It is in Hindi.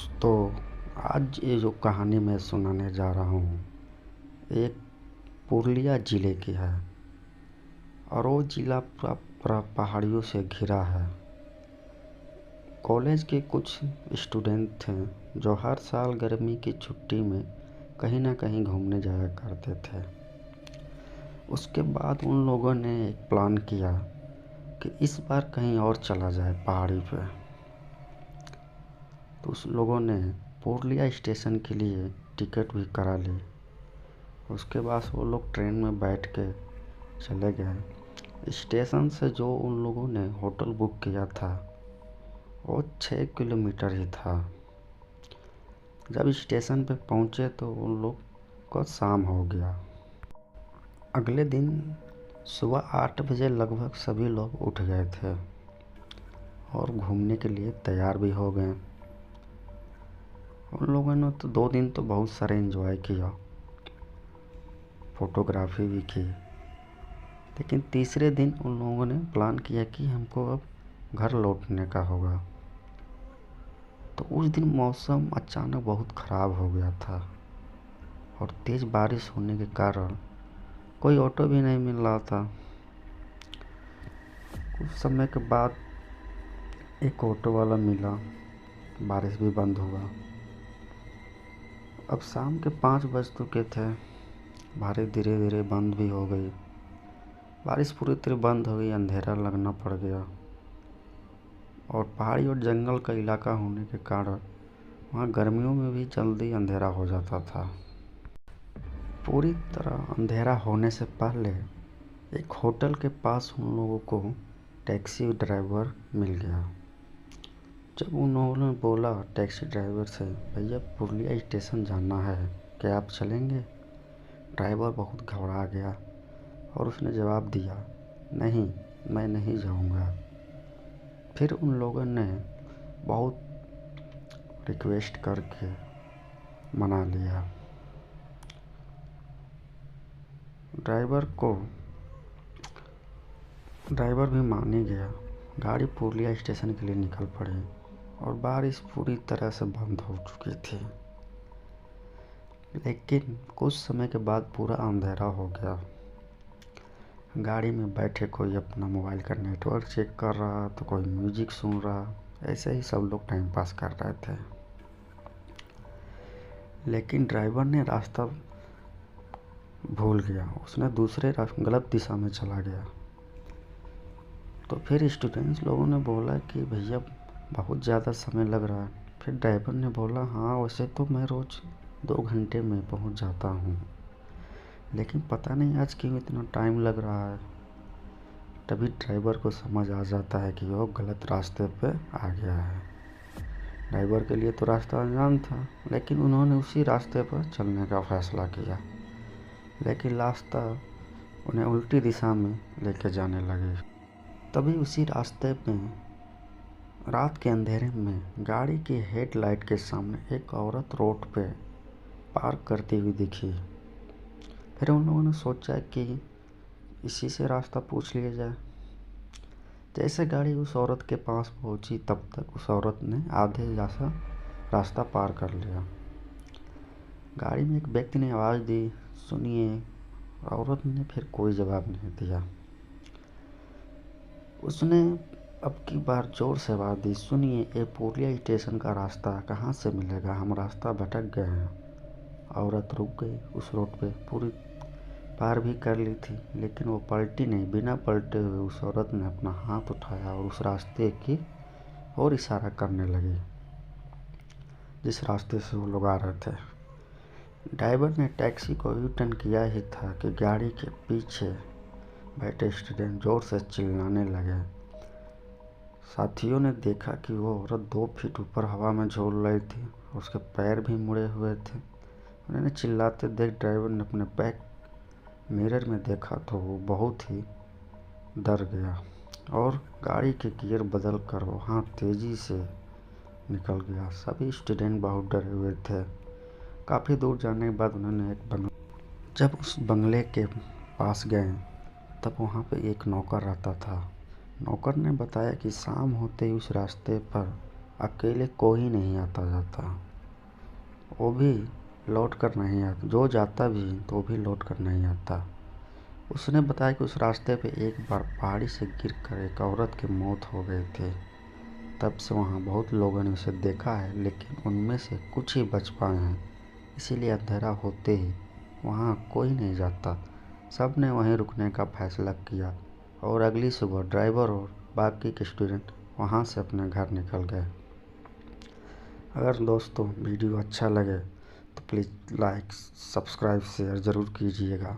दोस्तों, आज ये जो कहानी मैं सुनाने जा रहा हूँ एक पुरुलिया ज़िले की है। और वो ज़िला पूरा पहाड़ियों से घिरा है। कॉलेज के कुछ स्टूडेंट थे जो हर साल गर्मी की छुट्टी में कहीं ना कहीं घूमने जाया करते थे। उसके बाद उन लोगों ने एक प्लान किया कि इस बार कहीं और चला जाए पहाड़ी पे। तो उस लोगों ने पुरुलिया स्टेशन के लिए टिकट भी करा ली। उसके बाद वो लोग ट्रेन में बैठ के चले गए। स्टेशन से जो उन लोगों ने होटल बुक किया था वो 6 किलोमीटर ही था। जब स्टेशन पे पहुंचे तो उन लोग को शाम हो गया। अगले दिन सुबह 8 बजे लगभग सभी लोग उठ गए थे और घूमने के लिए तैयार भी हो गए। उन लोगों ने तो 2 दिन तो बहुत सारे एंजॉय किया, फोटोग्राफी भी की। लेकिन तीसरे दिन उन लोगों ने प्लान किया कि हमको अब घर लौटने का होगा। तो उस दिन मौसम अचानक बहुत ख़राब हो गया था और तेज़ बारिश होने के कारण कोई ऑटो भी नहीं मिल रहा था। कुछ समय के बाद एक ऑटो वाला मिला, बारिश भी बंद हुआ। अब शाम के 5 बज चुके थे। बारिश धीरे धीरे बंद भी हो गई। बारिश पूरी तरह बंद हो गई, अंधेरा लगना पड़ गया। और पहाड़ी और जंगल का इलाका होने के कारण वहाँ गर्मियों में भी जल्दी अंधेरा हो जाता था। पूरी तरह अंधेरा होने से पहले एक होटल के पास उन लोगों को टैक्सी ड्राइवर मिल गया। जब उन्होंने बोला टैक्सी ड्राइवर से, भैया पुरुलिया स्टेशन जाना है, क्या आप चलेंगे? ड्राइवर बहुत घबरा गया और उसने जवाब दिया, नहीं, मैं नहीं जाऊंगा। फिर उन लोगों ने बहुत रिक्वेस्ट करके मना लिया। ड्राइवर भी मान ही गया। गाड़ी पुरुलिया स्टेशन के लिए निकल पड़ी और बारिश पूरी तरह से बंद हो चुकी थी। लेकिन कुछ समय के बाद पूरा अंधेरा हो गया। गाड़ी में बैठे कोई अपना मोबाइल का नेटवर्क चेक कर रहा, तो कोई म्यूजिक सुन रहा। ऐसे ही सब लोग टाइम पास कर रहे थे। लेकिन ड्राइवर ने रास्ता भूल गया। उसने दूसरे गलत दिशा में चला गया। तो फिर स्टूडेंट्स लोगों ने बोला कि भैया बहुत ज़्यादा समय लग रहा है। फिर ड्राइवर ने बोला, हाँ वैसे तो मैं रोज़ 2 घंटे में पहुंच जाता हूँ, लेकिन पता नहीं आज क्यों इतना टाइम लग रहा है। तभी ड्राइवर को समझ आ जाता है कि वो गलत रास्ते पे आ गया है। ड्राइवर के लिए तो रास्ता अनजान था, लेकिन उन्होंने उसी रास्ते पर चलने का फैसला किया। लेकिन रास्ता उन्हें उल्टी दिशा में लेके जाने लगे। तभी उसी रास्ते में रात के अंधेरे में गाड़ी की हेडलाइट के सामने एक औरत रोड पे पार्क करती हुई दिखी। फिर उन लोगों ने सोचा कि इसी से रास्ता पूछ लिया जाए। जैसे गाड़ी उस औरत के पास पहुंची, तब तक उस औरत ने आधे जैसा रास्ता पार कर लिया। गाड़ी में एक व्यक्ति ने आवाज़ दी, सुनिए। औरत ने फिर कोई जवाब नहीं दिया। उसने अब की बार जोर से आवाज़ दी, सुनिए, ये पुरुलिया स्टेशन का रास्ता कहाँ से मिलेगा? हम रास्ता भटक गए हैं। औरत रुक गई। उस रोड पे पूरी पार भी कर ली थी, लेकिन वो पलटी नहीं। बिना पलटे हुए उस औरत ने अपना हाथ उठाया और उस रास्ते की और इशारा करने लगी जिस रास्ते से वो लोग आ रहे थे। ड्राइवर ने टैक्सी को यू टर्न किया ही था कि गाड़ी के पीछे बैठे स्टूडेंट जोर से चिल्लाने लगे। साथियों ने देखा कि वो औरत 2 फीट ऊपर हवा में झूल रही थी। उसके पैर भी मुड़े हुए थे। उन्होंने चिल्लाते देख ड्राइवर ने अपने बैक मिरर में देखा तो वो बहुत ही डर गया और गाड़ी के गियर बदल कर वहाँ तेज़ी से निकल गया। सभी स्टूडेंट बहुत डरे हुए थे। काफ़ी दूर जाने के बाद उन्होंने जब उस बंगले के पास गए, तब वहाँ पे एक नौकर रहता था। नौकर ने बताया कि शाम होते ही उस रास्ते पर अकेले कोई नहीं आता जाता, वो भी लौट कर नहीं आता, जो जाता भी तो भी लौट कर नहीं आता। उसने बताया कि उस रास्ते पे एक बार पहाड़ी से गिरकर एक औरत की मौत हो गई थी। तब से वहाँ बहुत लोगों ने उसे देखा है, लेकिन उनमें से कुछ ही बच पाए हैं। इसीलिए अंधेरा होते ही वहाँ कोई नहीं जाता। सब ने वहीं रुकने का फैसला किया और अगली सुबह ड्राइवर और बाकी के स्टूडेंट वहाँ से अपने घर निकल गए। अगर दोस्तों वीडियो अच्छा लगे तो प्लीज़ लाइक, सब्सक्राइब, शेयर ज़रूर कीजिएगा।